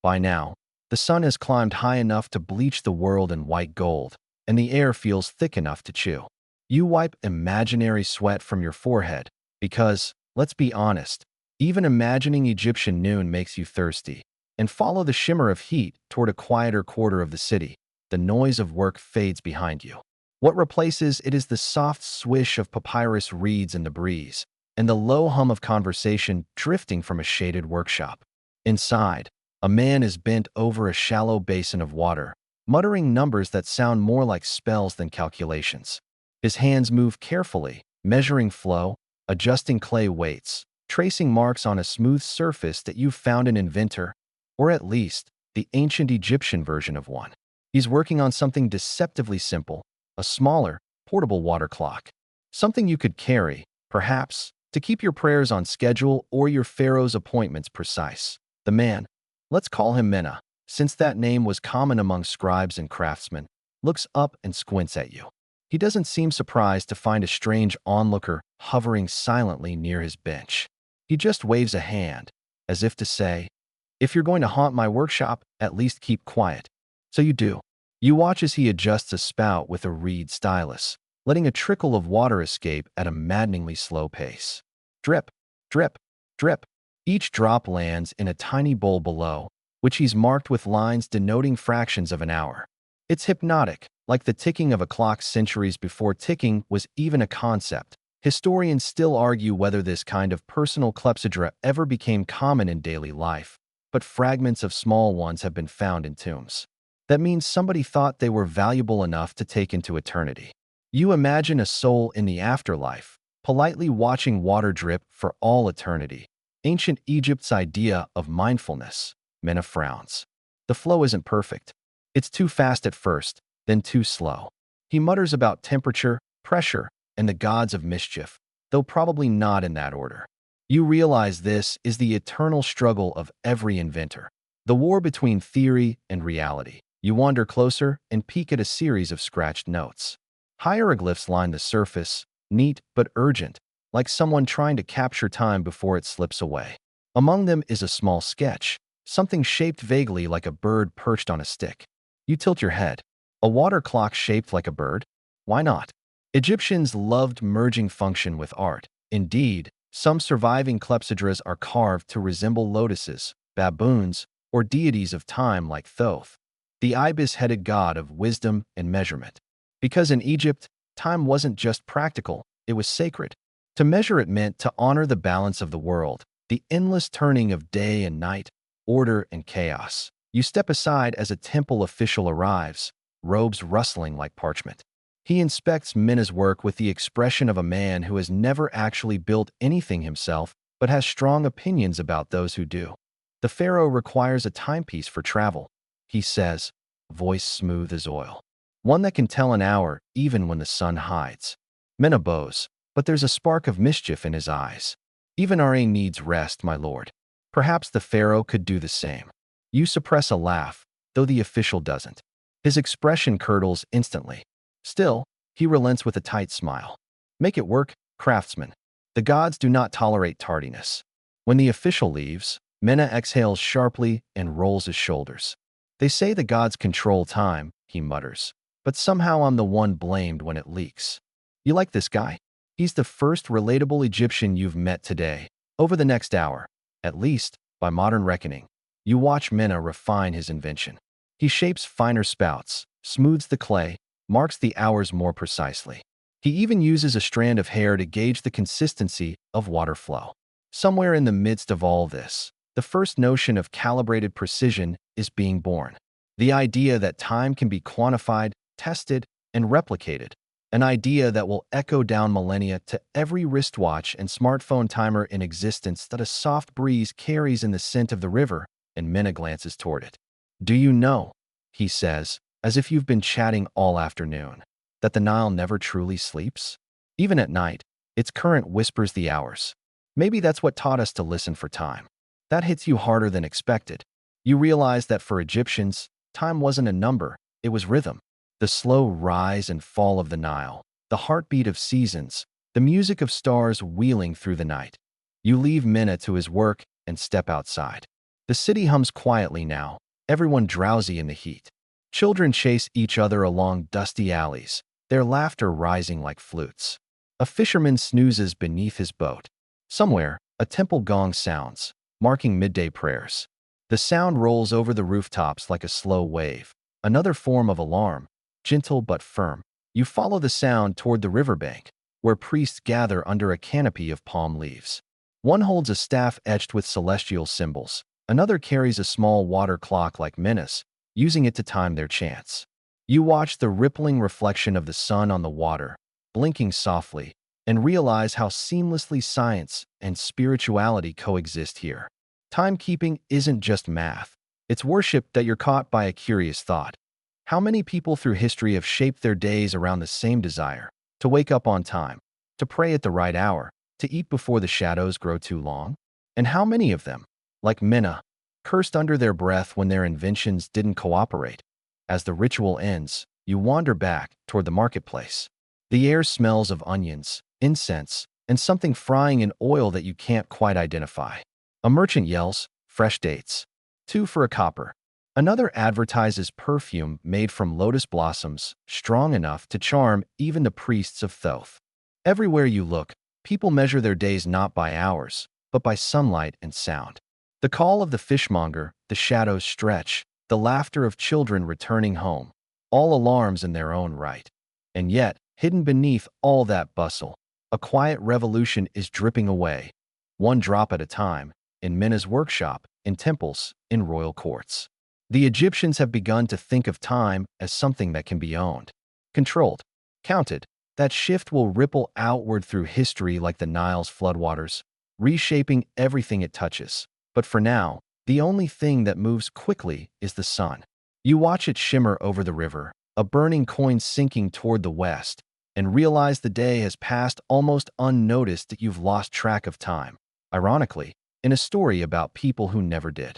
By now, the sun has climbed high enough to bleach the world in white gold, and the air feels thick enough to chew. You wipe imaginary sweat from your forehead because, let's be honest, even imagining Egyptian noon makes you thirsty, and follow the shimmer of heat toward a quieter quarter of the city. The noise of work fades behind you. What replaces it is the soft swish of papyrus reeds in the breeze, and the low hum of conversation drifting from a shaded workshop. Inside, a man is bent over a shallow basin of water, muttering numbers that sound more like spells than calculations. His hands move carefully, measuring flow, adjusting clay weights, tracing marks on a smooth surface that you've found an inventor, or at least the ancient Egyptian version of one. He's working on something deceptively simple, a smaller, portable water clock. Something you could carry, perhaps, to keep your prayers on schedule or your pharaoh's appointments precise. The man, let's call him Mena, since that name was common among scribes and craftsmen, looks up and squints at you. He doesn't seem surprised to find a strange onlooker hovering silently near his bench. He just waves a hand, as if to say, "If you're going to haunt my workshop, at least keep quiet." So you do. You watch as he adjusts a spout with a reed stylus, letting a trickle of water escape at a maddeningly slow pace. Drip, drip, drip. Each drop lands in a tiny bowl below, which he's marked with lines denoting fractions of an hour. It's hypnotic, like the ticking of a clock centuries before ticking was even a concept. Historians still argue whether this kind of personal clepsydra ever became common in daily life, but fragments of small ones have been found in tombs. That means somebody thought they were valuable enough to take into eternity. You imagine a soul in the afterlife, politely watching water drip for all eternity. Ancient Egypt's idea of mindfulness. Mena frowns. The flow isn't perfect. It's too fast at first, then too slow. He mutters about temperature, pressure, and the gods of mischief, though probably not in that order. You realize this is the eternal struggle of every inventor, the war between theory and reality. You wander closer and peek at a series of scratched notes. Hieroglyphs line the surface, neat but urgent, like someone trying to capture time before it slips away. Among them is a small sketch, something shaped vaguely like a bird perched on a stick. You tilt your head. A water clock shaped like a bird? Why not? Egyptians loved merging function with art. Indeed, some surviving clepsydras are carved to resemble lotuses, baboons, or deities of time like Thoth, the ibis-headed god of wisdom and measurement. Because in Egypt, time wasn't just practical, it was sacred. To measure it meant to honor the balance of the world, the endless turning of day and night, order and chaos. You step aside as a temple official arrives, robes rustling like parchment. He inspects Mena's work with the expression of a man who has never actually built anything himself, but has strong opinions about those who do. The pharaoh requires a timepiece for travel, he says, voice smooth as oil. One that can tell an hour even when the sun hides. Mena bows, but there's a spark of mischief in his eyes. Even Ra needs rest, my lord. Perhaps the pharaoh could do the same. You suppress a laugh, though the official doesn't. His expression curdles instantly. Still, he relents with a tight smile. Make it work, craftsman. The gods do not tolerate tardiness. When the official leaves, Mena exhales sharply and rolls his shoulders. They say the gods control time, he mutters, but somehow I'm the one blamed when it leaks. You like this guy? He's the first relatable Egyptian you've met today. Over the next hour, at least, by modern reckoning, you watch Mena refine his invention. He shapes finer spouts, smooths the clay, marks the hours more precisely. He even uses a strand of hair to gauge the consistency of water flow. Somewhere in the midst of all this, the first notion of calibrated precision is being born. The idea that time can be quantified, tested, and replicated. An idea that will echo down millennia to every wristwatch and smartphone timer in existence that a soft breeze carries in the scent of the river, and Mena glances toward it. Do you know, he says, as if you've been chatting all afternoon, that the Nile never truly sleeps? Even at night, its current whispers the hours. Maybe that's what taught us to listen for time. That hits you harder than expected. You realize that for Egyptians, time wasn't a number, it was rhythm. The slow rise and fall of the Nile, the heartbeat of seasons, the music of stars wheeling through the night. You leave Mena to his work and step outside. The city hums quietly now, everyone drowsy in the heat. Children chase each other along dusty alleys, their laughter rising like flutes. A fisherman snoozes beneath his boat. Somewhere, a temple gong sounds, marking midday prayers. The sound rolls over the rooftops like a slow wave, another form of alarm, gentle but firm. You follow the sound toward the riverbank, where priests gather under a canopy of palm leaves. One holds a staff etched with celestial symbols. Another carries a small water clock like Menace, using it to time their chants. You watch the rippling reflection of the sun on the water, blinking softly, and realize how seamlessly science and spirituality coexist here. Timekeeping isn't just math. It's worship that you're caught by a curious thought. How many people through history have shaped their days around the same desire? To wake up on time, to pray at the right hour, to eat before the shadows grow too long? And how many of them, like Minna, cursed under their breath when their inventions didn't cooperate? As the ritual ends, you wander back toward the marketplace. The air smells of onions, incense, and something frying in oil that you can't quite identify. A merchant yells, "Fresh dates. 2 for a copper." Another advertises perfume made from lotus blossoms, strong enough to charm even the priests of Thoth. Everywhere you look, people measure their days not by hours, but by sunlight and sound. The call of the fishmonger, the shadows stretch, the laughter of children returning home, all alarms in their own right. And yet, hidden beneath all that bustle, a quiet revolution is dripping away, one drop at a time, in Minna's workshop, in temples, in royal courts. The Egyptians have begun to think of time as something that can be owned, controlled, counted. That shift will ripple outward through history like the Nile's floodwaters, reshaping everything it touches. But for now, the only thing that moves quickly is the sun. You watch it shimmer over the river, a burning coin sinking toward the west, and realize the day has passed almost unnoticed that you've lost track of time. Ironically, in a story about people who never did.